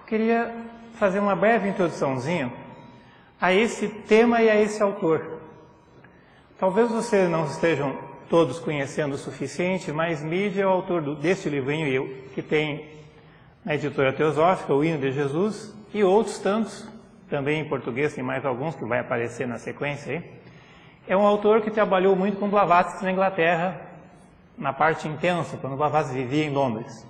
Queria fazer uma breve introduçãozinha a esse tema e a esse autor. Talvez vocês não estejam todos conhecendo o suficiente, mas Meade é o autor deste livrinho que tem na editora Teosófica, O Hino de Jesus, e outros tantos, também em português, tem mais alguns que vai aparecer na sequência aí. É um autor que trabalhou muito com Blavatsky na Inglaterra, na parte intensa, quando Blavatsky vivia em Londres.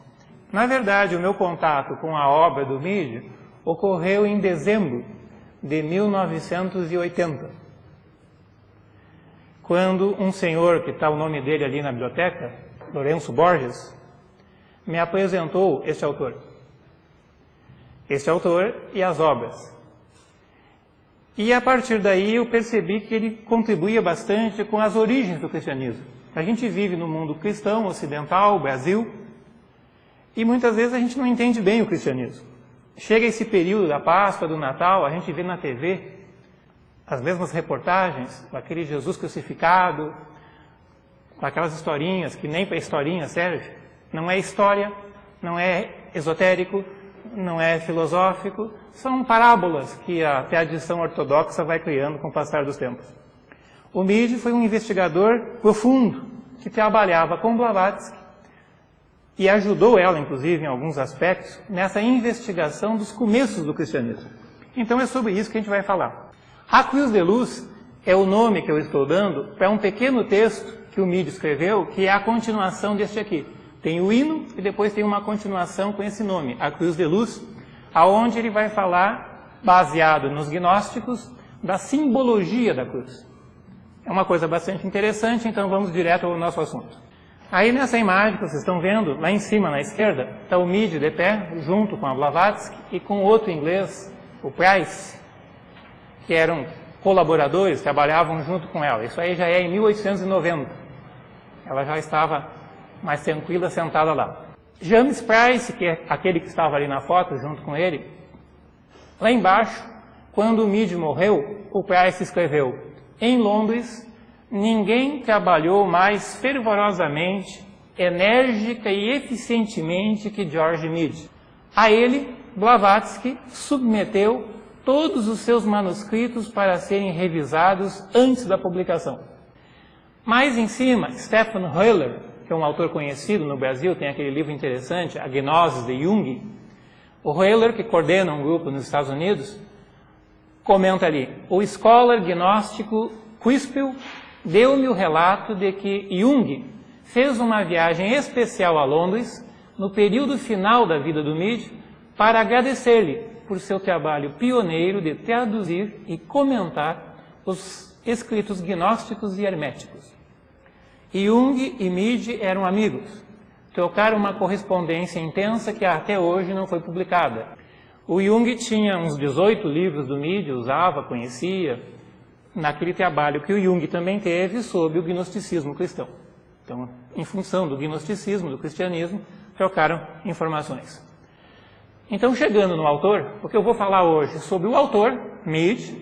Na verdade, o meu contato com a obra do Meade ocorreu em dezembro de 1980, quando um senhor, que está o nome dele ali na biblioteca, Lourenço Borges, me apresentou este autor e as obras. E a partir daí eu percebi que ele contribuía bastante com as origens do cristianismo. A gente vive no mundo cristão, ocidental, Brasil, e muitas vezes a gente não entende bem o cristianismo. Chega esse período da Páscoa, do Natal, a gente vê na TV as mesmas reportagens, com aquele Jesus crucificado, com aquelas historinhas que nem para historinha serve. Não é história, não é esotérico, não é filosófico, são parábolas que a tradição ortodoxa vai criando com o passar dos tempos. O Meade foi um investigador profundo, que trabalhava com Blavatsky e ajudou ela, inclusive, em alguns aspectos, nessa investigação dos começos do cristianismo. Então é sobre isso que a gente vai falar. A Cruz de Luz é o nome que eu estou dando para um pequeno texto que o Meade escreveu, que é a continuação deste aqui. Tem o hino e depois tem uma continuação com esse nome, a Cruz de Luz, aonde ele vai falar, baseado nos gnósticos, da simbologia da cruz. É uma coisa bastante interessante, então vamos direto ao nosso assunto. Aí nessa imagem que vocês estão vendo, lá em cima na esquerda, está o Meade de pé, junto com a Blavatsky e com outro inglês, o Price, que eram colaboradores, trabalhavam junto com ela. Isso aí já é em 1890. Ela já estava mais tranquila, sentada lá. James Price, que é aquele que estava ali na foto junto com ele, lá embaixo, quando o Meade morreu, o Price escreveu: em Londres, ninguém trabalhou mais fervorosamente, enérgica e eficientemente que George Meade. A ele, Blavatsky submeteu todos os seus manuscritos para serem revisados antes da publicação. Mais em cima, Stephen Hoeller, que é um autor conhecido no Brasil, tem aquele livro interessante, A Gnosis de Jung. O Hoeller, que coordena um grupo nos Estados Unidos, comenta ali: o scholar gnóstico Quispel deu-me o relato de que Jung fez uma viagem especial a Londres no período final da vida do Meade para agradecer-lhe por seu trabalho pioneiro de traduzir e comentar os escritos gnósticos e herméticos. Jung e Meade eram amigos, trocaram uma correspondência intensa que até hoje não foi publicada. O Jung tinha uns 18 livros do Meade, usava, conhecia, naquele trabalho que o Jung também teve sobre o gnosticismo cristão. Então, em função do gnosticismo, do cristianismo, trocaram informações. Então, chegando no autor, porque eu vou falar hoje sobre o autor, Meade,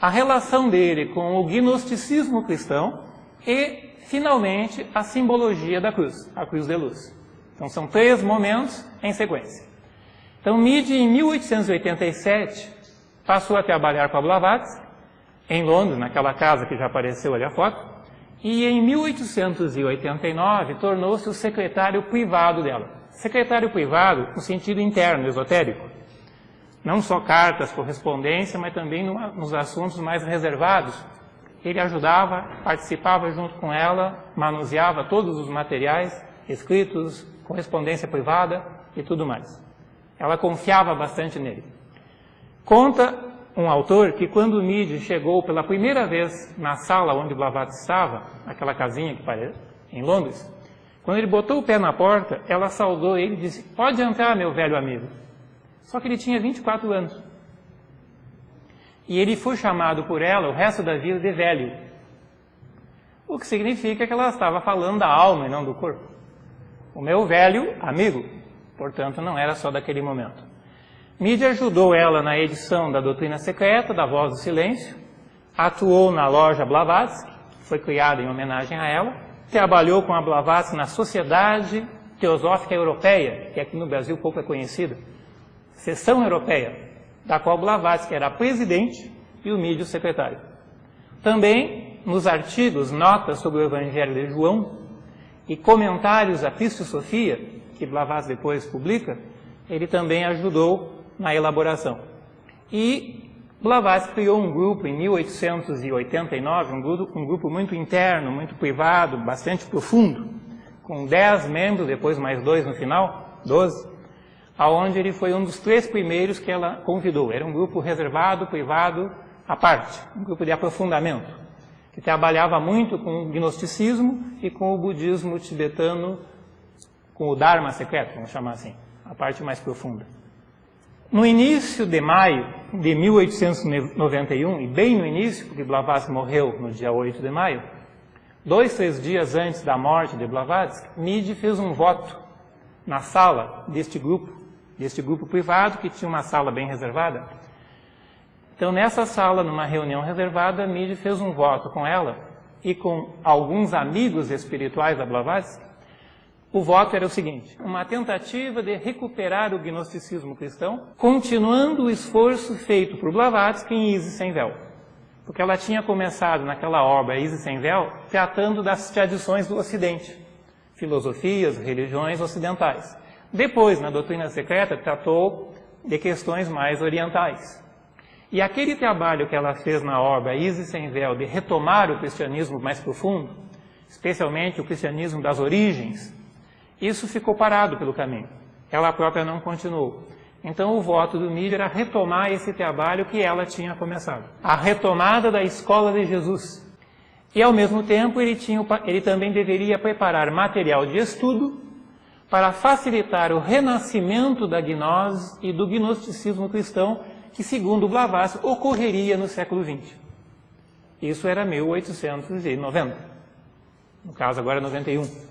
a relação dele com o gnosticismo cristão e, finalmente, a simbologia da cruz, a Cruz de Luz. Então, são 3 momentos em sequência. Então, Meade, em 1887, passou a trabalhar com a Blavatsky, em Londres, naquela casa que já apareceu ali a foto, e em 1889 tornou-se o secretário privado dela. Secretário privado no sentido interno, esotérico. Não só cartas, correspondência, mas também nos assuntos mais reservados. Ele ajudava, participava junto com ela, manuseava todos os materiais, escritos, correspondência privada e tudo mais. Ela confiava bastante nele. Conta um autor que quando Meade chegou pela primeira vez na sala onde Blavatsky estava, naquela casinha que parece, em Londres, quando ele botou o pé na porta, ela saudou ele e disse: pode entrar, meu velho amigo. Só que ele tinha 24 anos. E ele foi chamado por ela o resto da vida de velho. O que significa que ela estava falando da alma e não do corpo. O meu velho amigo, portanto, não era só daquele momento. Meade ajudou ela na edição da Doutrina Secreta, da Voz do Silêncio, atuou na loja Blavatsky, que foi criada em homenagem a ela, trabalhou com a Blavatsky na Sociedade Teosófica Europeia, que aqui no Brasil pouco é conhecida. seção europeia, da qual Blavatsky era presidente e o Midi o secretário. Também, nos artigos, notas sobre o Evangelho de João e comentários à Cristosofia, que Blavatsky depois publica, ele também ajudou na elaboração. E Blavatsky criou um grupo em 1889, um grupo muito interno, muito privado, bastante profundo, com 10 membros, depois mais 2 no final, 12, aonde ele foi um dos 3 primeiros que ela convidou. Era um grupo reservado, privado, à parte, um grupo de aprofundamento, que trabalhava muito com o gnosticismo e com o budismo tibetano, com o Dharma secreto, vamos chamar assim, a parte mais profunda. No início de maio de 1891, e bem no início, porque Blavatsky morreu no dia 8 de maio, 2, 3 dias antes da morte de Blavatsky, Midi fez um voto na sala deste grupo privado, que tinha uma sala bem reservada. Então, nessa sala, numa reunião reservada, Midi fez um voto com ela e com alguns amigos espirituais da Blavatsky. O voto era o seguinte: uma tentativa de recuperar o gnosticismo cristão, continuando o esforço feito por Blavatsky em Isis Sem Véu. Porque ela tinha começado naquela obra, Isis Sem Véu, tratando das tradições do Ocidente, filosofias, religiões ocidentais. Depois, na Doutrina Secreta, tratou de questões mais orientais. E aquele trabalho que ela fez na obra Isis Sem Véu, de retomar o cristianismo mais profundo, especialmente o cristianismo das origens, isso ficou parado pelo caminho. Ela própria não continuou. Então o voto do Midi era retomar esse trabalho que ela tinha começado. A retomada da escola de Jesus. E ao mesmo tempo ele também deveria preparar material de estudo para facilitar o renascimento da gnose e do gnosticismo cristão, que segundo Blavatsky ocorreria no século XX. Isso era 1890. No caso agora 91.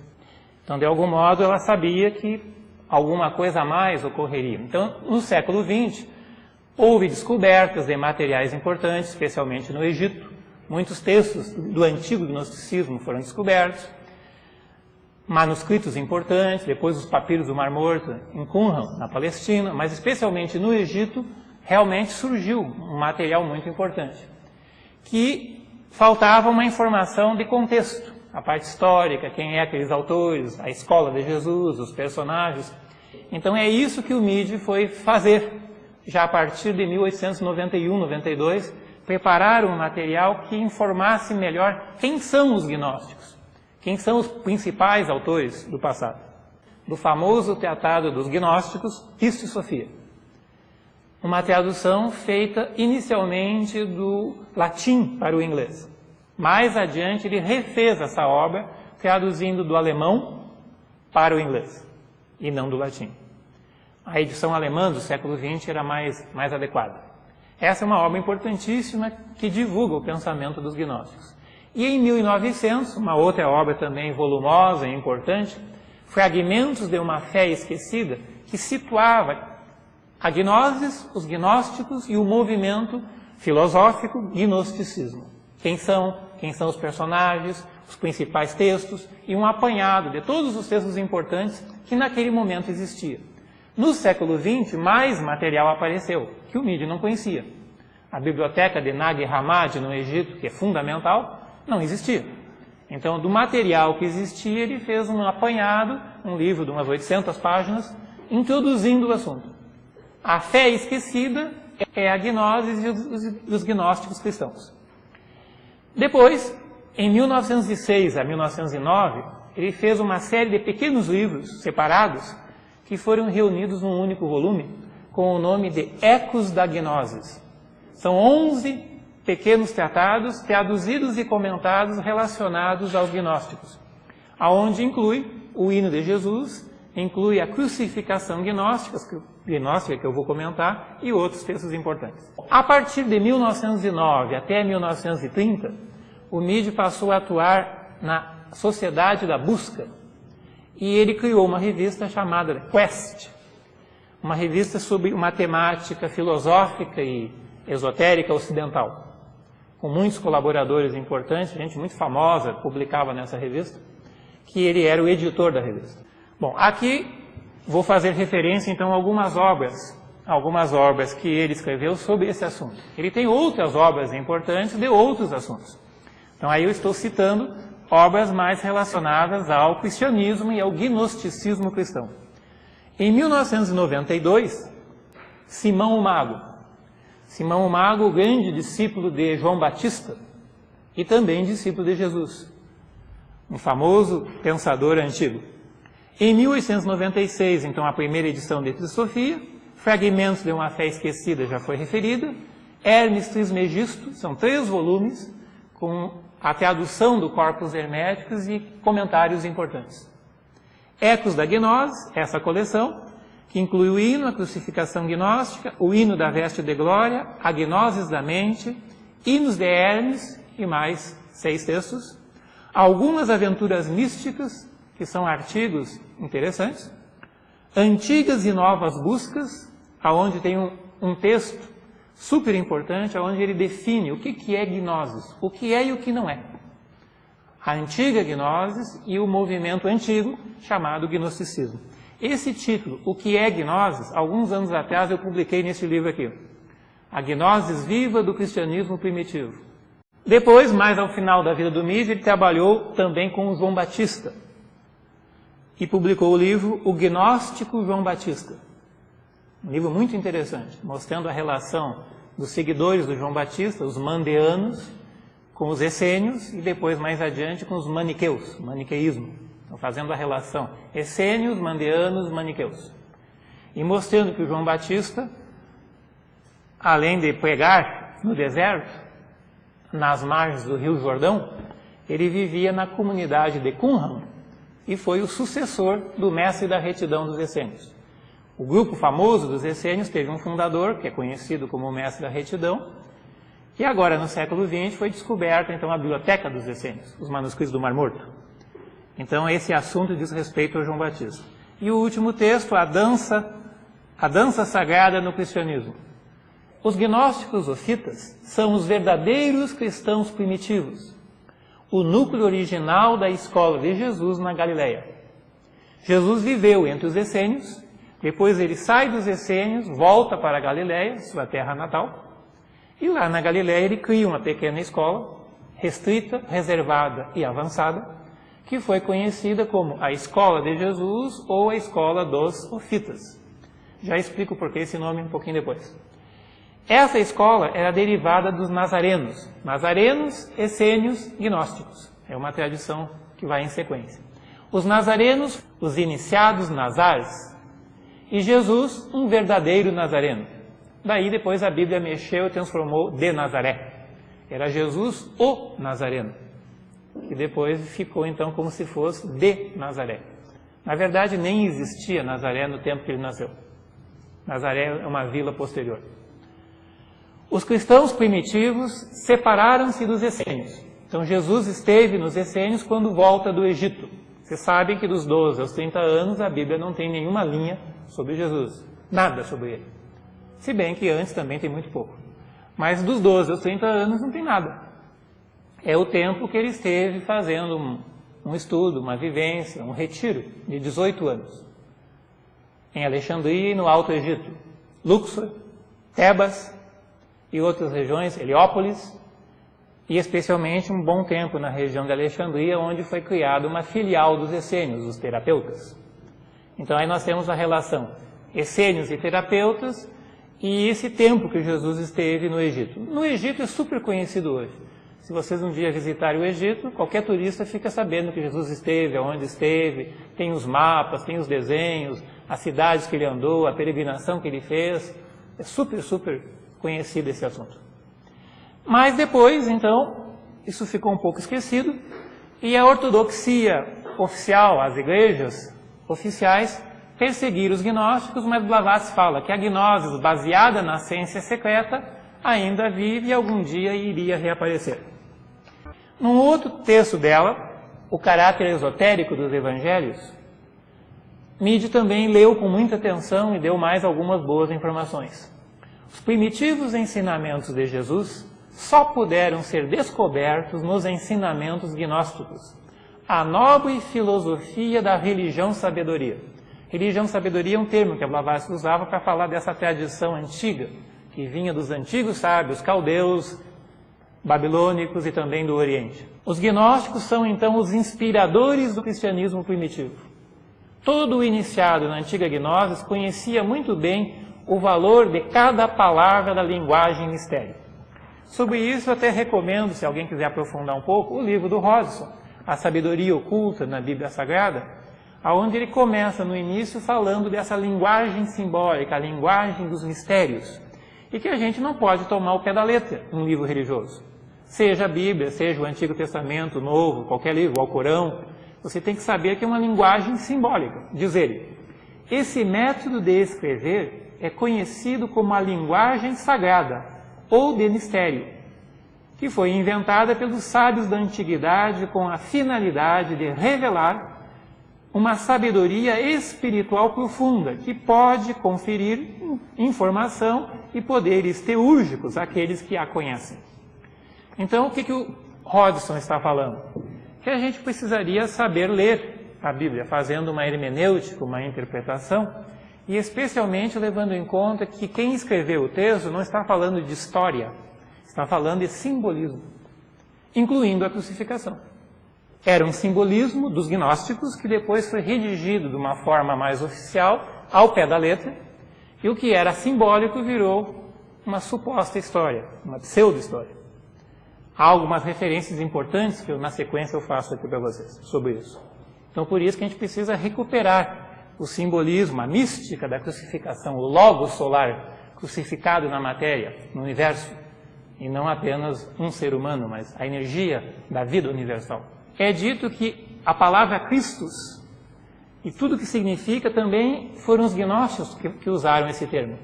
Então, de algum modo, ela sabia que alguma coisa a mais ocorreria. Então, no século XX, houve descobertas de materiais importantes, especialmente no Egito. Muitos textos do antigo gnosticismo foram descobertos, manuscritos importantes, depois os papiros do Mar Morto em Qumran, na Palestina, mas especialmente no Egito, realmente surgiu um material muito importante, que faltava uma informação de contexto. A parte histórica, quem é aqueles autores, a escola de Jesus, os personagens. Então é isso que o Midi foi fazer, já a partir de 1891, 92, preparar um material que informasse melhor quem são os gnósticos, quem são os principais autores do passado. Do famoso Tratado dos Gnósticos, Cristo e Sofia. Uma tradução feita inicialmente do latim para o inglês. Mais adiante, ele refez essa obra, traduzindo do alemão para o inglês, e não do latim. A edição alemã do século XX era mais adequada. Essa é uma obra importantíssima que divulga o pensamento dos gnósticos. E em 1900, uma outra obra também volumosa e importante, Fragmentos de uma Fé Esquecida, que situava a gnoses, os gnósticos e o movimento filosófico gnosticismo. Quem são os personagens, os principais textos e um apanhado de todos os textos importantes que naquele momento existia. No século XX, mais material apareceu, que o Midi não conhecia. A biblioteca de Nag Hammadi, no Egito, que é fundamental, não existia. Então, do material que existia, ele fez um apanhado, um livro de umas 800 páginas, introduzindo o assunto. A fé esquecida é a gnose e os gnósticos cristãos. Depois, em 1906 a 1909, ele fez uma série de pequenos livros separados que foram reunidos num único volume com o nome de Ecos da Gnosis. São 11 pequenos tratados traduzidos e comentados relacionados aos gnósticos, aonde inclui o hino de Jesus, inclui a crucificação gnóstica que eu vou comentar, e outros textos importantes. A partir de 1909 até 1930, o Midi passou a atuar na Sociedade da Busca, e ele criou uma revista chamada Quest, uma revista sobre uma temática filosófica e esotérica ocidental, com muitos colaboradores importantes, gente muito famosa publicava nessa revista, que ele era o editor da revista. Bom, aqui vou fazer referência então a algumas obras algumas obras que ele escreveu sobre esse assunto. Ele tem outras obras importantes de outros assuntos. Então aí eu estou citando obras mais relacionadas ao cristianismo e ao gnosticismo cristão. Em 1992, Simão o Mago, o grande discípulo de João Batista e também discípulo de Jesus, um famoso pensador antigo. Em 1896, então, a primeira edição de Teosofia, Fragmentos de uma Fé Esquecida já foi referida, Hermes Trismegisto, são 3 volumes, com a tradução do Corpus Herméticos e comentários importantes. Ecos da Gnose, essa coleção, que inclui o hino, a crucificação gnóstica, o hino da veste de glória, a gnosis da mente, hinos de Hermes e mais 6 textos, algumas aventuras místicas, que são artigos interessantes, antigas e novas buscas, aonde tem um texto super importante, onde ele define o que é gnosis, o que é e o que não é. A antiga gnosis e o movimento antigo chamado gnosticismo. Esse título, O que é gnosis, alguns anos atrás eu publiquei nesse livro aqui, A Gnosis Viva do Cristianismo Primitivo. Depois, mais ao final da vida do Mídio, ele trabalhou também com o João Batista e publicou o livro O Gnóstico João Batista. Um livro muito interessante, mostrando a relação dos seguidores do João Batista, os mandeanos, com os essênios e depois, mais adiante, com os maniqueus, o maniqueísmo. Então, fazendo a relação essênios, mandeanos, maniqueus. E mostrando que o João Batista, além de pregar no deserto, nas margens do Rio Jordão, ele vivia na comunidade de Qumran e foi o sucessor do mestre da retidão dos essênios. O grupo famoso dos essênios teve um fundador, que é conhecido como o mestre da retidão, e agora, no século XX, foi descoberta então a biblioteca dos essênios, os manuscritos do Mar Morto. Então, esse assunto diz respeito ao João Batista. E o último texto, a dança sagrada no cristianismo. Os gnósticos ofitas são os verdadeiros cristãos primitivos, o núcleo original da escola de Jesus na Galileia. Jesus viveu entre os essênios, depois ele sai dos essênios, volta para a Galileia, sua terra natal, e lá na Galileia ele cria uma pequena escola, restrita, reservada e avançada, que foi conhecida como a Escola de Jesus ou a Escola dos Ofitas. Já explico por que esse nome um pouquinho depois. Essa escola era derivada dos nazarenos, essênios, gnósticos. É uma tradição que vai em sequência. Os nazarenos, os iniciados nazares, e Jesus, um verdadeiro nazareno. Daí depois a Bíblia mexeu e transformou de Nazaré. Era Jesus o Nazareno, que depois ficou então como se fosse de Nazaré. Na verdade nem existia Nazaré no tempo que ele nasceu. Nazaré é uma vila posterior. Os cristãos primitivos separaram-se dos essênios. Então Jesus esteve nos essênios quando volta do Egito. Vocês sabem que dos 12 aos 30 anos a Bíblia não tem nenhuma linha sobre Jesus. Nada sobre ele. Se bem que antes também tem muito pouco. Mas dos 12 aos 30 anos não tem nada. É o tempo que ele esteve fazendo um estudo, uma vivência, um retiro de 18 anos. Em Alexandria e no Alto Egito. Luxor, Tebas e outras regiões, Heliópolis, e especialmente um bom tempo na região de Alexandria, onde foi criada uma filial dos essênios, os terapeutas. Então aí nós temos a relação essênios e terapeutas e esse tempo que Jesus esteve no Egito. No Egito é super conhecido hoje. Se vocês um dia visitarem o Egito, qualquer turista fica sabendo que Jesus esteve, aonde esteve, tem os mapas, tem os desenhos, as cidades que ele andou, a peregrinação que ele fez. É super conhecido esse assunto. Mas depois, então, isso ficou um pouco esquecido e a ortodoxia oficial, as igrejas oficiais, perseguiram os gnósticos, mas Blavatsky fala que a gnose baseada na ciência secreta ainda vive e algum dia iria reaparecer. Num outro texto dela, O Caráter Esotérico dos Evangelhos, Meade também leu com muita atenção e deu mais algumas boas informações. Os primitivos ensinamentos de Jesus só puderam ser descobertos nos ensinamentos gnósticos, a nobre filosofia da religião-sabedoria. Religião, sabedoria é um termo que a Blavatsky usava para falar dessa tradição antiga, que vinha dos antigos sábios caldeus, babilônicos e também do Oriente. Os gnósticos são, então, os inspiradores do cristianismo primitivo. Todo o iniciado na antiga gnose conhecia muito bem o valor de cada palavra da linguagem mistério. Sobre isso, eu até recomendo, se alguém quiser aprofundar um pouco, o livro do Hodgson, A Sabedoria Oculta na Bíblia Sagrada, onde ele começa no início falando dessa linguagem simbólica, a linguagem dos mistérios, e que a gente não pode tomar ao pé da letra um livro religioso. Seja a Bíblia, seja o Antigo Testamento, o Novo, qualquer livro, o Alcorão, você tem que saber que é uma linguagem simbólica. Diz ele, esse método de escrever é conhecido como a linguagem sagrada, ou de mistério, que foi inventada pelos sábios da antiguidade com a finalidade de revelar uma sabedoria espiritual profunda, que pode conferir informação e poderes teúrgicos àqueles que a conhecem. Então, o que o Hodgson está falando? Que a gente precisaria saber ler a Bíblia, fazendo uma hermenêutica, uma interpretação, e especialmente levando em conta que quem escreveu o texto não está falando de história, está falando de simbolismo, incluindo a crucificação. Era um simbolismo dos gnósticos que depois foi redigido de uma forma mais oficial, ao pé da letra, e o que era simbólico virou uma suposta história, uma pseudo-história. Há algumas referências importantes que na sequência eu faço aqui para vocês sobre isso. Então, por isso que a gente precisa recuperar o simbolismo, a mística da crucificação, o logo solar crucificado na matéria, no universo, e não apenas um ser humano, mas a energia da vida universal. É dito que a palavra Christus e tudo que significa também foram os gnósticos que usaram esse termo.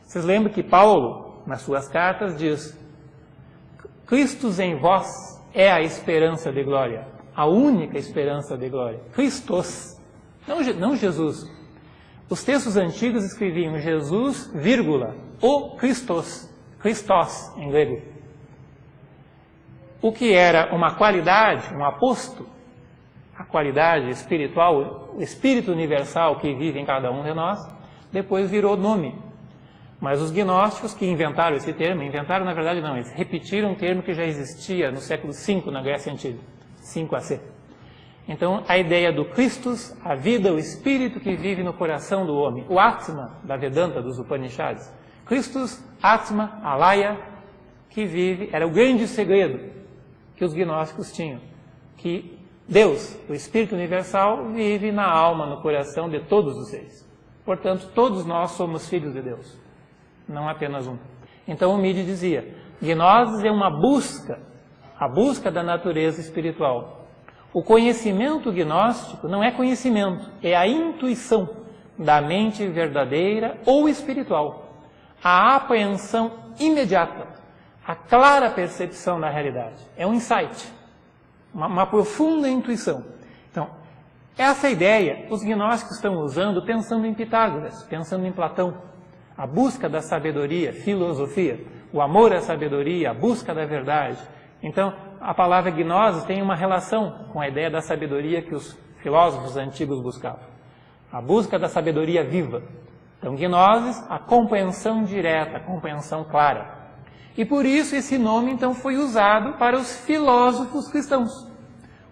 Vocês lembram que Paulo, nas suas cartas, diz: Christus em vós é a esperança de glória, a única esperança de glória. Christos, não Jesus. Os textos antigos escreviam Jesus, vírgula, o Christos, Christos em grego. O que era uma qualidade, um aposto, a qualidade espiritual, o espírito universal que vive em cada um de nós, depois virou nome. Mas os gnósticos que inventaram esse termo, inventaram na verdade não, eles repetiram um termo que já existia no século V na Grécia Antiga, 5 AC. Então a ideia do Christus, a vida, o espírito que vive no coração do homem, o Atma da Vedanta, dos Upanishads, Christus, Atma, Alaya, que vive, era o grande segredo que os gnósticos tinham, que Deus, o Espírito Universal, vive na alma, no coração de todos os seres. Portanto, todos nós somos filhos de Deus, não apenas um. Então o Midi dizia, gnose é uma busca, a busca da natureza espiritual. O conhecimento gnóstico não é conhecimento, é a intuição da mente verdadeira ou espiritual, a apreensão imediata, a clara percepção da realidade. É um insight, uma profunda intuição. Então, essa ideia os gnósticos estão usando pensando em Pitágoras, pensando em Platão. A busca da sabedoria, filosofia, o amor à sabedoria, a busca da verdade. Então, a palavra gnose tem uma relação com a ideia da sabedoria que os filósofos antigos buscavam. A busca da sabedoria viva. Então, gnoses, a compreensão direta, a compreensão clara. E por isso esse nome, então, foi usado para os filósofos cristãos.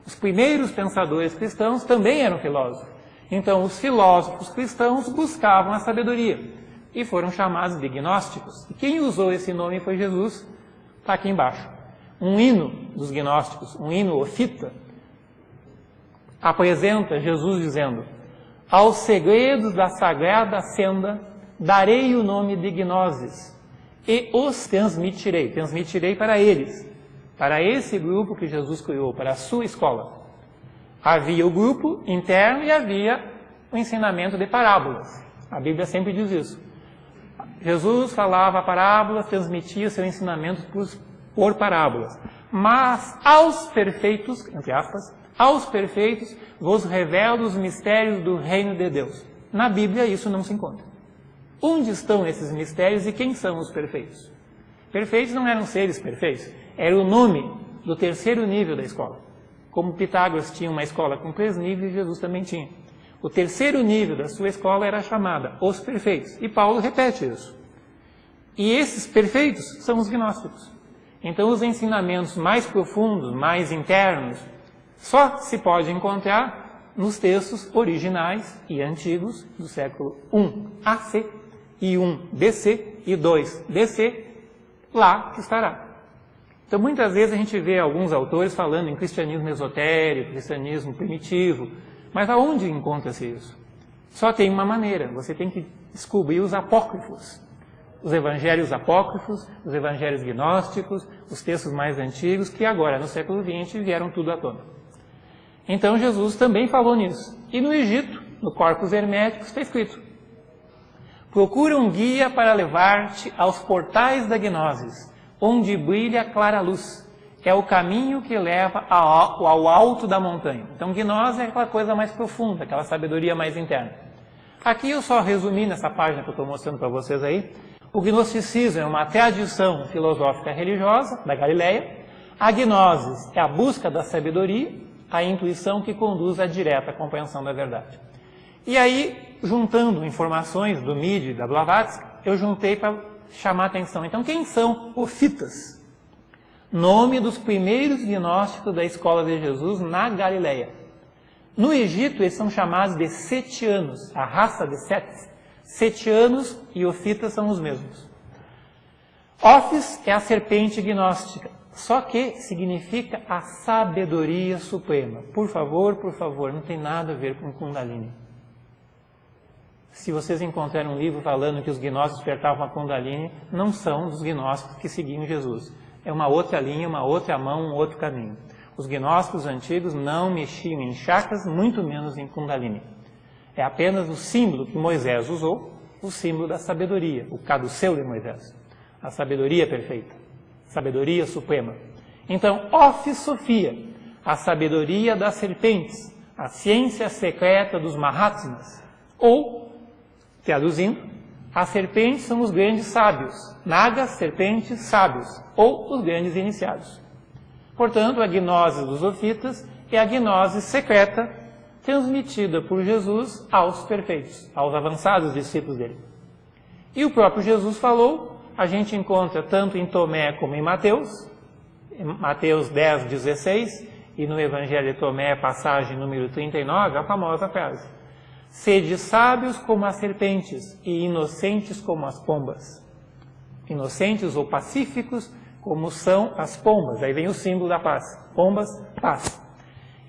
Os primeiros pensadores cristãos também eram filósofos. Então, os filósofos cristãos buscavam a sabedoria e foram chamados de gnósticos. E quem usou esse nome foi Jesus, está aqui embaixo. Um hino dos gnósticos, um hino ofita, apresenta Jesus dizendo: aos segredos da sagrada senda darei o nome de gnoses e os transmitirei para eles, para esse grupo que Jesus criou, para a sua escola. Havia o grupo interno e havia o ensinamento de parábolas. A Bíblia sempre diz isso. Jesus falava parábolas, transmitia seu ensinamento por parábolas. Mas aos perfeitos, entre aspas, aos perfeitos vos revelo os mistérios do reino de Deus. Na Bíblia isso não se encontra. Onde estão esses mistérios e quem são os perfeitos? Perfeitos não eram seres perfeitos, era o nome do terceiro nível da escola. Como Pitágoras tinha uma escola com 3 níveis, Jesus também tinha. O terceiro nível da sua escola era chamada os perfeitos. E Paulo repete isso. E esses perfeitos são os gnósticos. Então, os ensinamentos mais profundos, mais internos, só se pode encontrar nos textos originais e antigos do século I AC e I DC e II DC, lá que estará. Então, muitas vezes a gente vê alguns autores falando em cristianismo esotérico, cristianismo primitivo, mas aonde encontra-se isso? Só tem uma maneira, você tem que descobrir os apócrifos. Os evangelhos apócrifos, os evangelhos gnósticos, os textos mais antigos, que agora, no século XX, vieram tudo à tona. Então, Jesus também falou nisso. E no Egito, no Corpus Herméticos, está escrito: procura um guia para levar-te aos portais da Gnosis, onde brilha a clara luz. É o caminho que leva ao alto da montanha. Então, gnose é aquela coisa mais profunda, aquela sabedoria mais interna. Aqui eu só resumi nessa página que eu estou mostrando para vocês aí. O gnosticismo é uma tradição filosófica religiosa da Galileia. A gnose é a busca da sabedoria, a intuição que conduz à direta compreensão da verdade. E aí, juntando informações do Midi e da Blavatsky, eu juntei para chamar a atenção. Então, quem são ofitas? Nome dos primeiros gnósticos da escola de Jesus na Galileia. No Egito, eles são chamados de setianos, a raça de Setes. Setianos e ofitas são os mesmos. Ofis é a serpente gnóstica, só que significa a sabedoria suprema. Por favor, não tem nada a ver com Kundalini. Se vocês encontrarem um livro falando que os gnósticos pertencem a Kundalini, não são dos gnósticos que seguiam Jesus. É uma outra linha, uma outra mão, um outro caminho. Os gnósticos antigos não mexiam em chakras, muito menos em Kundalini. É apenas o símbolo que Moisés usou, o símbolo da sabedoria, o caduceu de Moisés. A sabedoria perfeita, sabedoria suprema. Então, Ofissofia, a sabedoria das serpentes, a ciência secreta dos Mahatmas. Ou, traduzindo, as serpentes são os grandes sábios, nagas, serpentes, sábios, ou os grandes iniciados. Portanto, a gnose dos ofitas é a gnose secreta transmitida por Jesus aos perfeitos, aos avançados discípulos dele. E o próprio Jesus falou, a gente encontra tanto em Tomé como em Mateus 10, 16, e no Evangelho de Tomé, passagem número 39, a famosa frase: sede sábios como as serpentes e inocentes como as pombas. Inocentes ou pacíficos como são as pombas. Aí vem o símbolo da paz. Pombas, paz.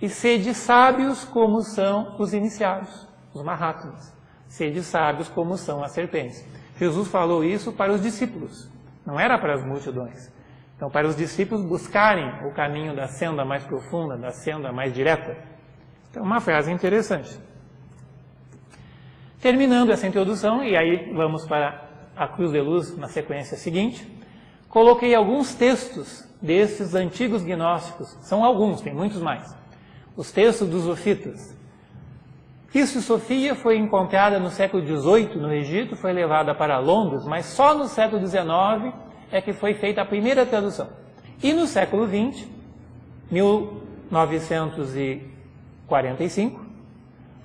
E sede sábios como são os iniciados, os Mahatmas. Sede sábios como são as serpentes. Jesus falou isso para os discípulos, não era para as multidões. Então, para os discípulos buscarem o caminho da senda mais profunda, da senda mais direta. Então, uma frase interessante. Terminando essa introdução, e aí vamos para a Cruz de Luz na sequência seguinte, coloquei alguns textos desses antigos gnósticos. São alguns, tem muitos mais. Os textos dos ofitas. Cristo e Sofia foi encontrada no século XVIII no Egito, foi levada para Londres, mas só no século XIX é que foi feita a primeira tradução. E no século XX, 1945,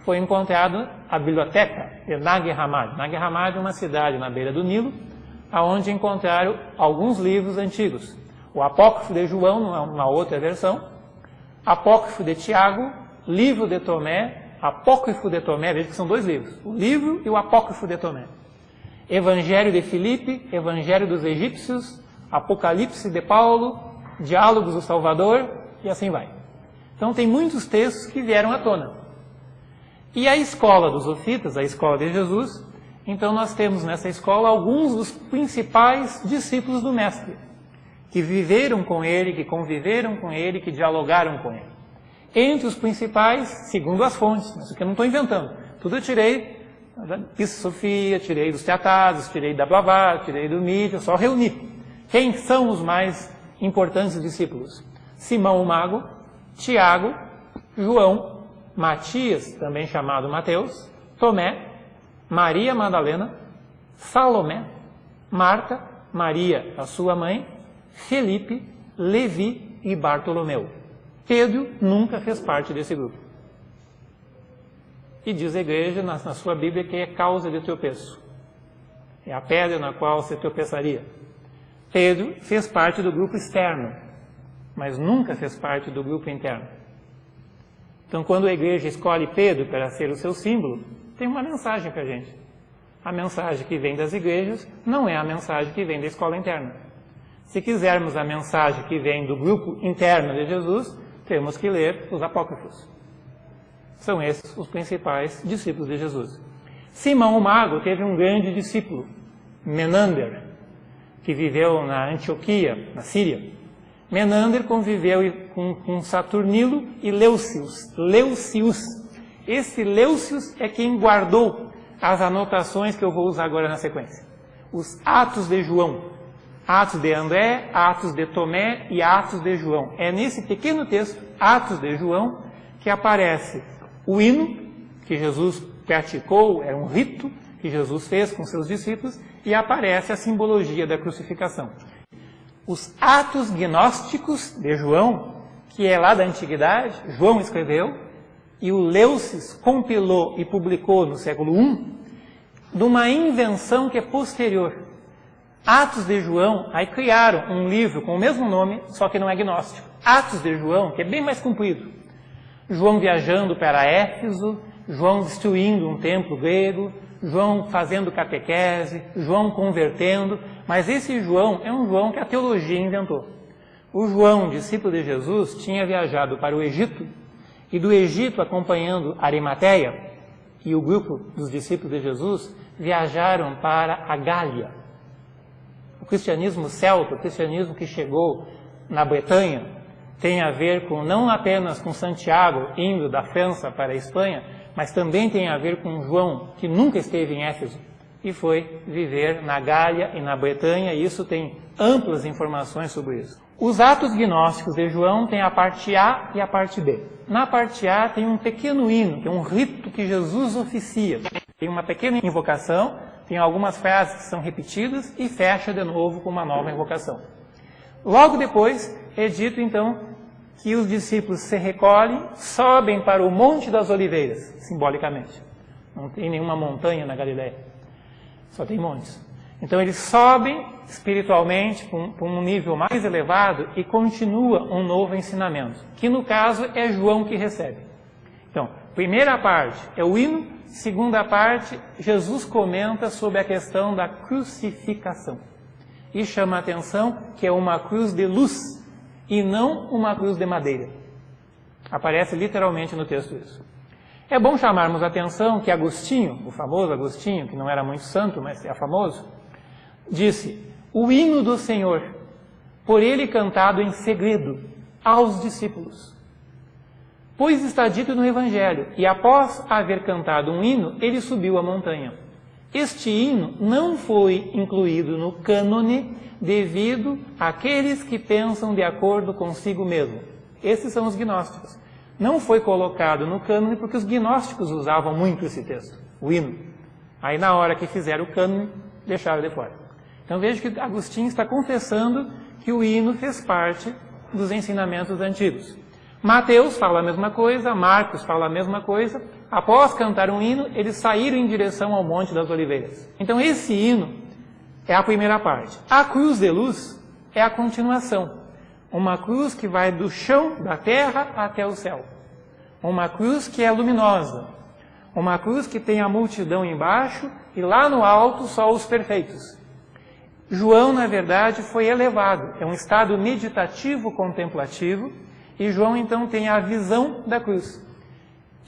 foi encontrada a biblioteca de Nag Hammadi. Nag Hammadi é uma cidade na beira do Nilo, onde encontraram alguns livros antigos. O Apócrifo de João, numa outra versão, Apócrifo de Tiago, Livro de Tomé, Apócrifo de Tomé, veja que são dois livros, o livro e o Apócrifo de Tomé. Evangelho de Filipe, Evangelho dos Egípcios, Apocalipse de Paulo, Diálogos do Salvador, e assim vai. Então tem muitos textos que vieram à tona. E a escola dos ofitas, a escola de Jesus, então nós temos nessa escola alguns dos principais discípulos do Mestre, que viveram com ele, que conviveram com ele, que dialogaram com ele. Entre os principais, segundo as fontes, mas isso que eu não estou inventando, tudo eu tirei da Sofia, tirei dos tratados, tirei da Blavatsky, tirei do Midi, eu só reuni. Quem são os mais importantes discípulos? Simão o Mago, Tiago, João, Matias, também chamado Mateus, Tomé, Maria Madalena, Salomé, Marta, Maria, a sua mãe, Felipe, Levi e Bartolomeu. Pedro nunca fez parte desse grupo. E diz a igreja na sua Bíblia que é causa de tropeço. É a pedra na qual você tropeçaria. Pedro fez parte do grupo externo, mas nunca fez parte do grupo interno. Então, quando a igreja escolhe Pedro para ser o seu símbolo, tem uma mensagem para a gente. A mensagem que vem das igrejas não é a mensagem que vem da escola interna. Se quisermos a mensagem que vem do grupo interno de Jesus, temos que ler os apócrifos. São esses os principais discípulos de Jesus. Simão o Mago teve um grande discípulo, Menander, que viveu na Antioquia, na Síria. Menander conviveu com Saturnilo e Leucius. Esse Leucius é quem guardou as anotações que eu vou usar agora na sequência. Os Atos de João, Atos de André, Atos de Tomé e Atos de João. É nesse pequeno texto, Atos de João, que aparece o hino que Jesus praticou, era um rito que Jesus fez com seus discípulos, e aparece a simbologia da crucificação. Os Atos Gnósticos de João, que é lá da Antiguidade, João escreveu, e o Leucius compilou e publicou no século I, de uma invenção que é posterior. Atos de João, aí criaram um livro com o mesmo nome, só que não é gnóstico. Atos de João, que é bem mais comprido. João viajando para Éfeso, João destruindo um templo grego, João fazendo catequese, João convertendo, mas esse João é um João que a teologia inventou. O João, discípulo de Jesus, tinha viajado para o Egito, e do Egito, acompanhando Arimateia, e o grupo dos discípulos de Jesus, viajaram para a Gália. O cristianismo celta, o cristianismo que chegou na Bretanha, tem a ver com, não apenas com Santiago indo da França para a Espanha, mas também tem a ver com João, que nunca esteve em Éfeso, e foi viver na Gália e na Bretanha, e isso tem amplas informações sobre isso. Os Atos Gnósticos de João têm a parte A e a parte B. Na parte A tem um pequeno hino, que é um rito que Jesus oficia. Tem uma pequena invocação, tem algumas frases que são repetidas e fecha de novo com uma nova invocação. Logo depois é dito então que os discípulos se recolhem, sobem para o Monte das Oliveiras, simbolicamente. Não tem nenhuma montanha na Galileia, só tem montes. Então eles sobem espiritualmente para um nível mais elevado e continua um novo ensinamento, que no caso é João que recebe. Então, primeira parte é o hino, segunda parte, Jesus comenta sobre a questão da crucificação. E chama a atenção que é uma cruz de luz e não uma cruz de madeira. Aparece literalmente no texto isso. É bom chamarmos a atenção que Agostinho, o famoso Agostinho, que não era muito santo, mas é famoso, disse: o hino do Senhor, por ele cantado em segredo aos discípulos. Pois está dito no Evangelho, e após haver cantado um hino, ele subiu a montanha. Este hino não foi incluído no cânone devido àqueles que pensam de acordo consigo mesmo. Esses são os gnósticos. Não foi colocado no cânone porque os gnósticos usavam muito esse texto, o hino. Aí na hora que fizeram o cânone, deixaram de fora. Então veja que Agostinho está confessando que o hino fez parte dos ensinamentos antigos. Mateus fala a mesma coisa, Marcos fala a mesma coisa. Após cantar um hino, eles saíram em direção ao Monte das Oliveiras. Então esse hino é a primeira parte. A cruz de luz é a continuação. Uma cruz que vai do chão da terra até o céu. Uma cruz que é luminosa. Uma cruz que tem a multidão embaixo e lá no alto só os perfeitos. João, na verdade, foi elevado. É um estado meditativo contemplativo. E João, então, tem a visão da cruz.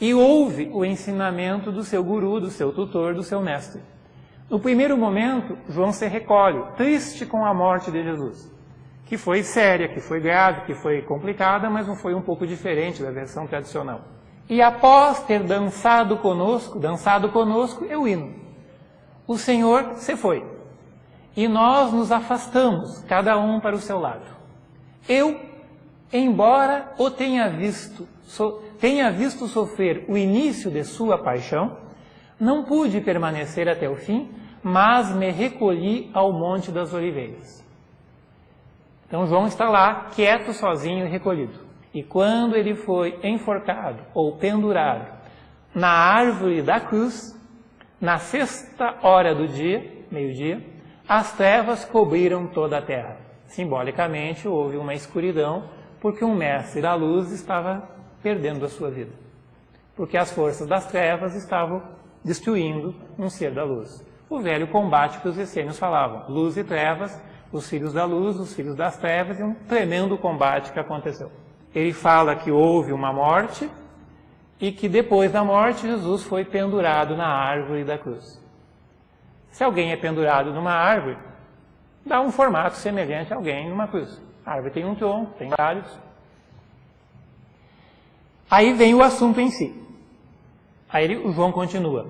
E ouve o ensinamento do seu guru, do seu tutor, do seu mestre. No primeiro momento, João se recolhe, triste com a morte de Jesus, que foi séria, que foi grave, que foi complicada, mas não foi um pouco diferente da versão tradicional. E após ter dançado conosco é o hino. O Senhor se foi. E nós nos afastamos, cada um para o seu lado. Eu, embora o tenha visto sofrer o início de sua paixão, não pude permanecer até o fim, mas me recolhi ao Monte das Oliveiras. Então João está lá, quieto, sozinho e recolhido. E quando ele foi enforcado ou pendurado na árvore da cruz, na 6ª do dia, meio-dia, as trevas cobriram toda a terra. Simbolicamente, houve uma escuridão, porque um mestre da luz estava perdendo a sua vida. Porque as forças das trevas estavam destruindo um ser da luz. O velho combate que os essênios falavam, luz e trevas, os filhos da luz, os filhos das trevas, e um tremendo combate que aconteceu. Ele fala que houve uma morte e que depois da morte Jesus foi pendurado na árvore da cruz. Se alguém é pendurado numa árvore, dá um formato semelhante a alguém numa cruz. A árvore tem um tronco, tem galhos. Aí vem o assunto em si. Aí o João continua.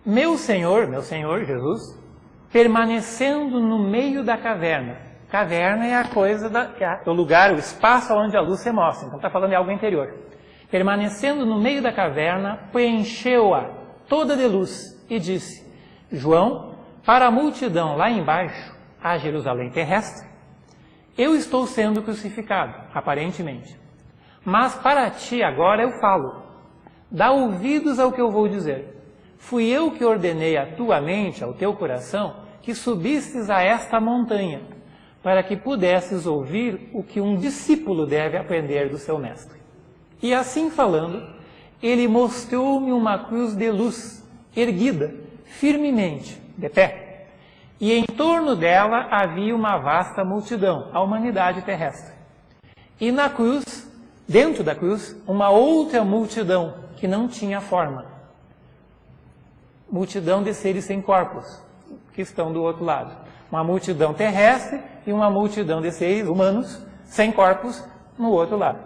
Meu Senhor Jesus, permanecendo no meio da caverna. Caverna é a coisa, é o lugar, o espaço onde a luz se mostra. Então está falando de algo interior. Permanecendo no meio da caverna, preencheu-a toda de luz e disse, João, para a multidão lá embaixo, a Jerusalém terrestre, eu estou sendo crucificado, aparentemente. Mas para ti agora eu falo. Dá ouvidos ao que eu vou dizer. Fui eu que ordenei à tua mente, ao teu coração, que subistes a esta montanha, para que pudesses ouvir o que um discípulo deve aprender do seu mestre. E assim falando, ele mostrou-me uma cruz de luz, erguida, firmemente, de pé. E em torno dela havia uma vasta multidão, a humanidade terrestre. E na cruz, dentro da cruz, uma outra multidão que não tinha forma. Multidão de seres sem corpos, que estão do outro lado. Uma multidão terrestre e uma multidão de seres humanos sem corpos no outro lado.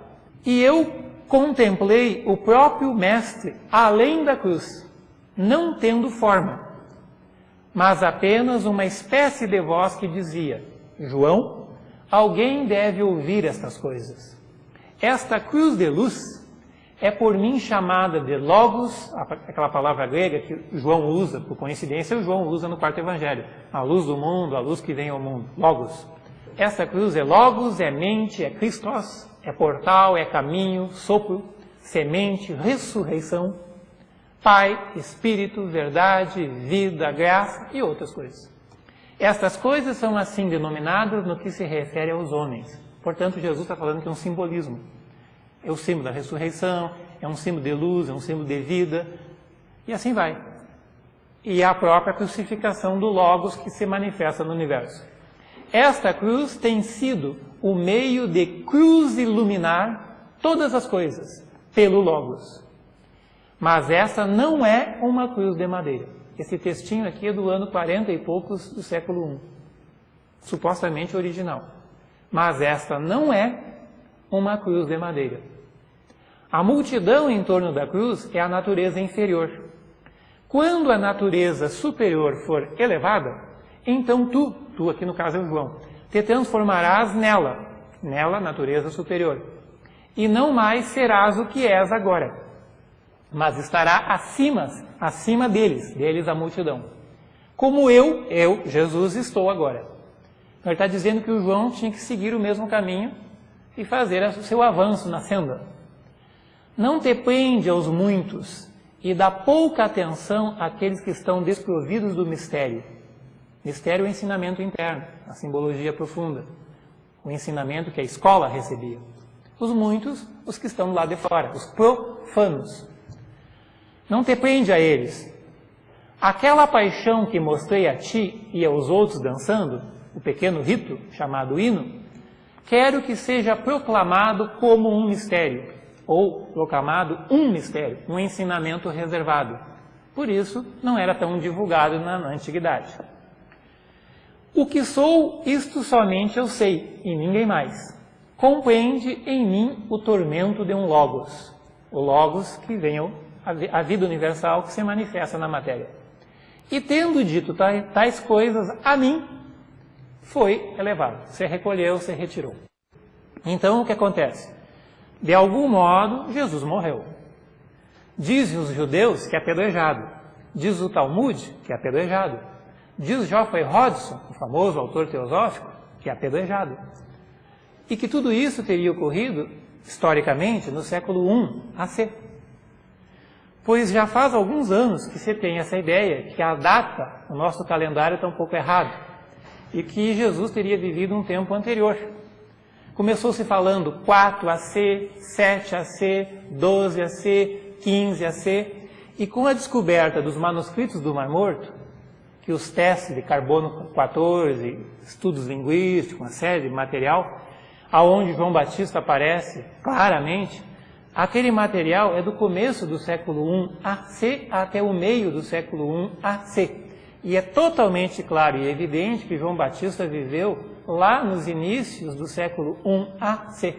E eu contemplei o próprio Mestre além da cruz, não tendo forma, mas apenas uma espécie de voz que dizia, João, alguém deve ouvir estas coisas. Esta cruz de luz é por mim chamada de Logos, aquela palavra grega que João usa, por coincidência o João usa no 4º Evangelho, a luz do mundo, a luz que vem ao mundo, Logos. Esta cruz é Logos, é mente, é Christos, é portal, é caminho, sopro, semente, ressurreição, Pai, Espírito, verdade, vida, graça e outras coisas. Estas coisas são assim denominadas no que se refere aos homens. Portanto, Jesus está falando que é um simbolismo. É o símbolo da ressurreição, é um símbolo de luz, é um símbolo de vida, e assim vai. E a própria crucificação do Logos que se manifesta no universo. Esta cruz tem sido o meio de cruz iluminar todas as coisas, pelo Logos. Mas essa não é uma cruz de madeira. Esse textinho aqui é do ano 40 e poucos do século I, supostamente original. Mas esta não é uma cruz de madeira. A multidão em torno da cruz é a natureza inferior. Quando a natureza superior for elevada, então tu aqui no caso é o João, te transformarás nela, natureza superior. E não mais serás o que és agora, mas estará acima deles a multidão. Como eu, Jesus, estou agora. Então ele está dizendo que o João tinha que seguir o mesmo caminho e fazer o seu avanço na senda. Não te prende aos muitos e dá pouca atenção àqueles que estão desprovidos do mistério. Mistério é o ensinamento interno, a simbologia profunda, o ensinamento que a escola recebia. Os muitos, os que estão do lado de fora, os profanos. Não te prende a eles. Aquela paixão que mostrei a ti e aos outros dançando, o pequeno rito chamado hino, quero que seja proclamado como um mistério, ou proclamado um mistério, um ensinamento reservado. Por isso, não era tão divulgado na antiguidade. O que sou, isto somente eu sei, e ninguém mais. Compreende em mim o tormento de um Logos. O Logos que vem a vida universal que se manifesta na matéria. E tendo dito tais coisas a mim, foi elevado. Se recolheu, se retirou. Então, o que acontece? De algum modo, Jesus morreu. Dizem os judeus que é apedrejado. Diz o Talmud que é apedrejado. Diz Geoffrey Hodgson, o famoso autor teosófico, que é apedrejado. E que tudo isso teria ocorrido, historicamente, no século I AC. Pois já faz alguns anos que você tem essa ideia que a data, o nosso calendário está um pouco errado e que Jesus teria vivido um tempo anterior. Começou se falando 4 AC, 7 AC, 12 AC, 15 AC, e com a descoberta dos manuscritos do Mar Morto, que os testes de carbono 14, estudos linguísticos, uma série de material, aonde João Batista aparece claramente, aquele material é do começo do século I AC até o meio do século I AC. E é totalmente claro e evidente que João Batista viveu lá nos inícios do século I AC.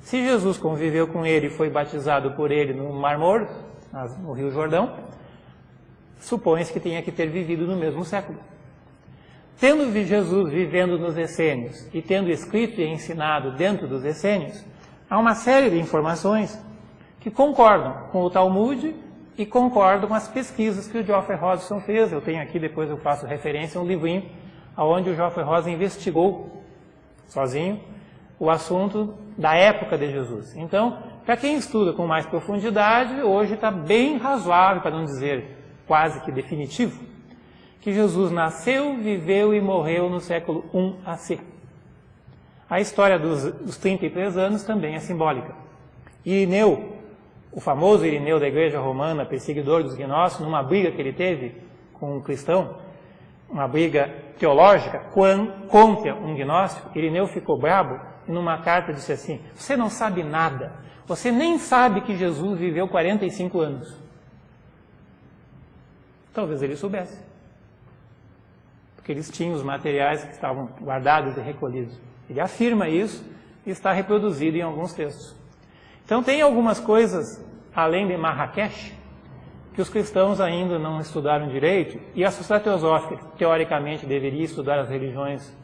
Se Jesus conviveu com ele e foi batizado por ele no Mar Morto, no Rio Jordão, supõe-se que tenha que ter vivido no mesmo século. Tendo Jesus vivendo nos essênios e tendo escrito e ensinado dentro dos essênios, há uma série de informações que concordam com o Talmud e concordam com as pesquisas que o Geoffrey Hodgson fez. Eu tenho aqui, depois eu faço referência a um livrinho onde o Geoffrey Hodgson investigou sozinho o assunto da época de Jesus. Então, para quem estuda com mais profundidade, hoje está bem razoável, para não dizer quase que definitivo, que Jesus nasceu, viveu e morreu no século I AC. A história dos 33 anos também é simbólica. Irineu, o famoso Irineu da Igreja Romana, perseguidor dos gnósticos, numa briga que ele teve com um cristão, uma briga teológica contra um gnóstico, Irineu ficou brabo e numa carta disse assim: você não sabe nada, você nem sabe que Jesus viveu 45 anos. Talvez ele soubesse, porque eles tinham os materiais que estavam guardados e recolhidos. Ele afirma isso e está reproduzido em alguns textos. Então tem algumas coisas, além de Marrakech, que os cristãos ainda não estudaram direito, e a sociedade teosófica, teoricamente, deveria estudar as religiões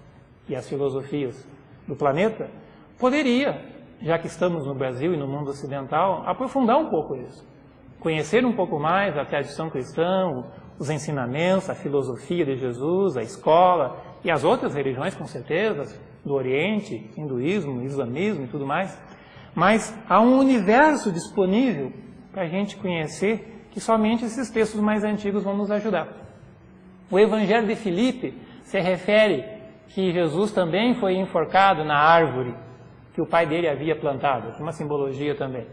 e as filosofias do planeta, poderia, já que estamos no Brasil e no mundo ocidental, aprofundar um pouco isso. Conhecer um pouco mais a tradição cristã, os ensinamentos, a filosofia de Jesus, a escola e as outras religiões, com certeza, do Oriente, hinduísmo, islamismo e tudo mais. Mas há um universo disponível para a gente conhecer que somente esses textos mais antigos vão nos ajudar. O Evangelho de Filipe se refere que Jesus também foi enforcado na árvore que o pai dele havia plantado, uma simbologia também.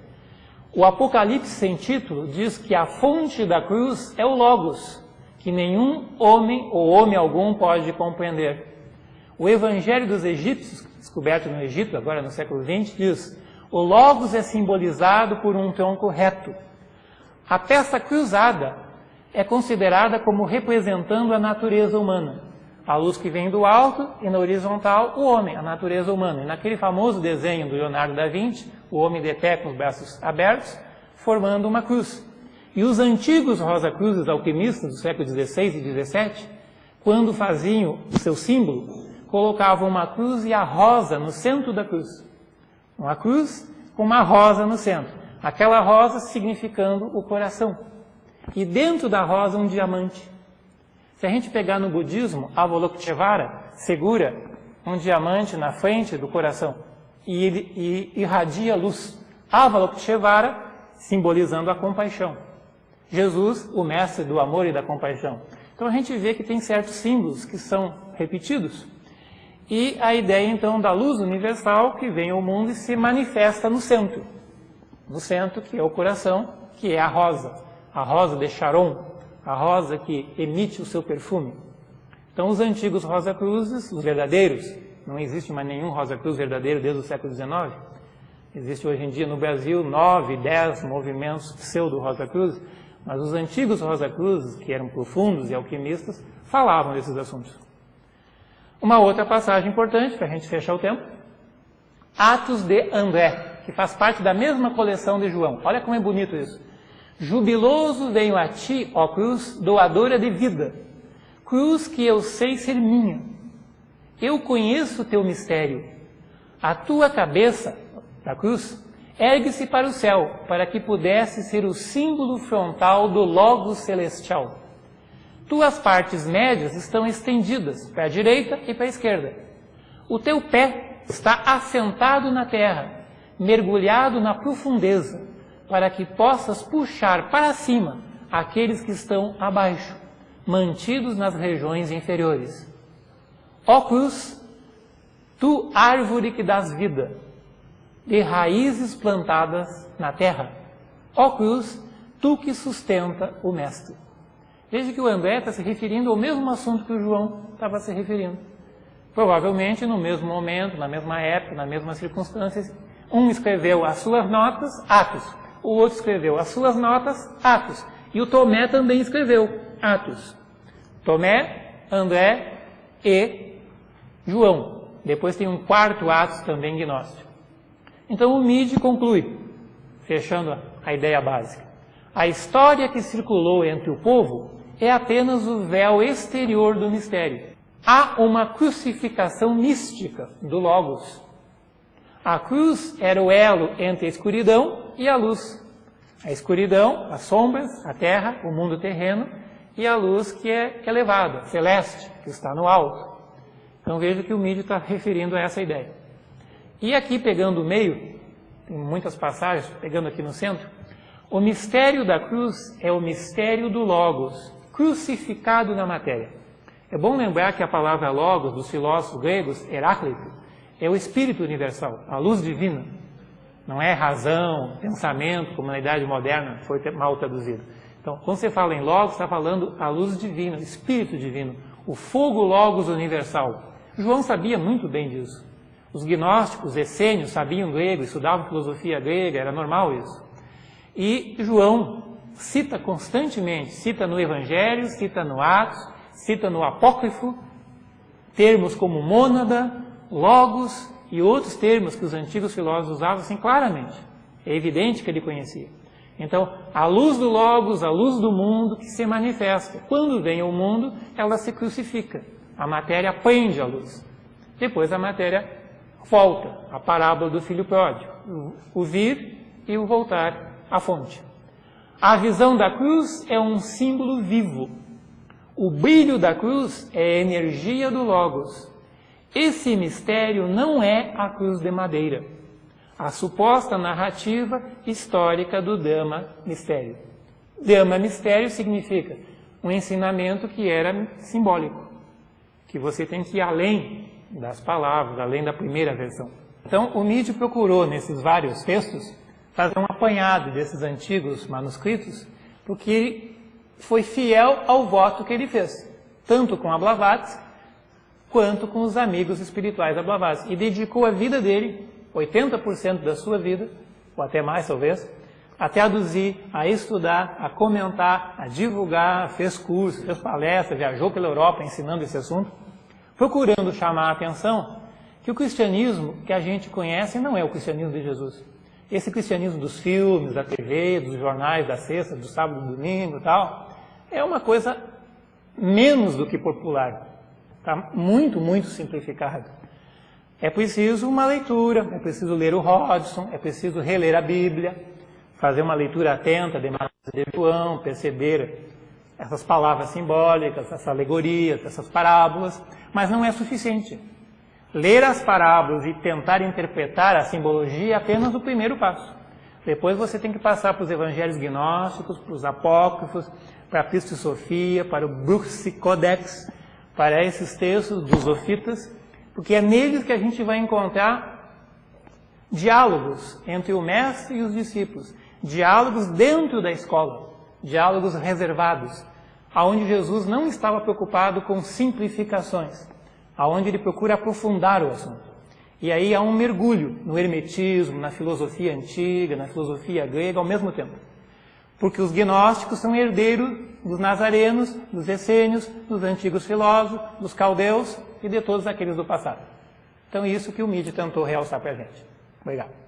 O Apocalipse sem título diz que a fonte da cruz é o Logos, que nenhum homem ou homem algum pode compreender. O Evangelho dos Egípcios, descoberto no Egito, agora no século XX, diz: o Logos é simbolizado por um tronco reto. A peça cruzada é considerada como representando a natureza humana. A luz que vem do alto e na horizontal o homem, a natureza humana. E naquele famoso desenho do Leonardo da Vinci, o homem de pé com os braços abertos, formando uma cruz. E os antigos Rosa-Cruzes alquimistas do século XVI e XVII, quando faziam o seu símbolo, colocavam uma cruz e a rosa no centro da cruz. Uma cruz com uma rosa no centro. Aquela rosa significando o coração. E dentro da rosa um diamante. Se a gente pegar no budismo, Avalokiteshvara segura um diamante na frente do coração e ele irradia luz. Avalokiteshvara simbolizando a compaixão. Jesus, o mestre do amor e da compaixão. Então a gente vê que tem certos símbolos que são repetidos. E a ideia então da luz universal que vem ao mundo e se manifesta no centro. No centro, que é o coração, que é a rosa de Sharon, a rosa que emite o seu perfume. Então os antigos Rosa-Cruzes, os verdadeiros, não existe mais nenhum Rosa-Cruz verdadeiro desde o século XIX. Existe hoje em dia no Brasil 9, 10 movimentos pseudo-Rosa-Cruz, mas os antigos Rosa-Cruzes, que eram profundos e alquimistas, falavam desses assuntos. Uma outra passagem importante, para a gente fechar o tempo, Atos de André, que faz parte da mesma coleção de João. Olha como é bonito isso. Jubiloso venho a ti, ó cruz, doadora de vida, cruz que eu sei ser minha. Eu conheço o teu mistério. A tua cabeça, da cruz, ergue-se para o céu, para que pudesse ser o símbolo frontal do Logos celestial. Tuas partes médias estão estendidas para a direita e para a esquerda. O teu pé está assentado na terra, mergulhado na profundeza, para que possas puxar para cima aqueles que estão abaixo, mantidos nas regiões inferiores. Ó cruz, tu árvore que dás vida, de raízes plantadas na terra. Ó cruz, tu que sustenta o Mestre. Veja que o André está se referindo ao mesmo assunto que o João estava se referindo. Provavelmente no mesmo momento, na mesma época, nas mesmas circunstâncias. Um escreveu as suas notas, Atos. O outro escreveu as suas notas, Atos. E o Tomé também escreveu, Atos. Tomé, André e João. Depois tem um quarto Atos também gnóstico. Então o Mide conclui, fechando a ideia básica. A história que circulou entre o povo é apenas o véu exterior do mistério. Há uma crucificação mística do Logos. A cruz era o elo entre a escuridão e a luz. A escuridão, as sombras, a terra, o mundo terreno, e a luz que é elevada, celeste, que está no alto. Então veja que o Mide está referindo a essa ideia. E aqui, pegando o meio, tem muitas passagens, pegando aqui no centro, o mistério da cruz é o mistério do Logos, crucificado na matéria. É bom lembrar que a palavra Logos, dos filósofos gregos, Heráclito, é o Espírito universal, a luz divina. Não é razão, pensamento, como na Idade Moderna foi mal traduzido. Então, quando você fala em Logos, está falando a luz divina, o Espírito divino, o fogo Logos universal. João sabia muito bem disso. Os gnósticos, essênios, sabiam grego, estudavam filosofia grega, era normal isso. E João cita constantemente, cita no Evangelho, cita no Atos, cita no Apócrifo, termos como mônada, logos e outros termos que os antigos filósofos usavam assim claramente. É evidente que ele conhecia. Então, a luz do Logos, a luz do mundo que se manifesta. Quando vem ao mundo, ela se crucifica. A matéria prende a luz. Depois a matéria volta, a parábola do filho pródigo. O vir e o voltar à fonte. A visão da cruz é um símbolo vivo. O brilho da cruz é a energia do Logos. Esse mistério não é a cruz de madeira, a suposta narrativa histórica do drama-mistério. Drama-mistério significa um ensinamento que era simbólico, que você tem que ir além das palavras, além da primeira versão. Então, o Mide procurou, nesses vários textos, fazer um apanhado desses antigos manuscritos, porque ele foi fiel ao voto que ele fez, tanto com a Blavatsky, quanto com os amigos espirituais da Blavatsky. E dedicou a vida dele, 80% da sua vida, ou até mais talvez, a traduzir, a estudar, a comentar, a divulgar, fez cursos, fez palestras, viajou pela Europa ensinando esse assunto, procurando chamar a atenção que o cristianismo que a gente conhece não é o cristianismo de Jesus. Esse cristianismo dos filmes, da TV, dos jornais, da sexta, do sábado, do domingo e tal, é uma coisa menos do que popular. Está muito, muito simplificado. É preciso uma leitura, é preciso ler o Hodgson, é preciso reler a Bíblia, fazer uma leitura atenta de Mateus e de João, perceber essas palavras simbólicas, essas alegorias, essas parábolas, mas não é suficiente. Ler as parábolas e tentar interpretar a simbologia é apenas o primeiro passo. Depois você tem que passar para os evangelhos gnósticos, para os apócrifos, para a Pistis Sophia, para o Bruxi Codex, para esses textos dos Zofitas, porque é neles que a gente vai encontrar diálogos entre o mestre e os discípulos, diálogos dentro da escola, diálogos reservados, aonde Jesus não estava preocupado com simplificações, aonde ele procura aprofundar o assunto. E aí há um mergulho no hermetismo, na filosofia antiga, na filosofia grega ao mesmo tempo. Porque os gnósticos são herdeiros dos nazarenos, dos essênios, dos antigos filósofos, dos caldeus e de todos aqueles do passado. Então, isso que o Mide tentou realçar para a gente. Obrigado.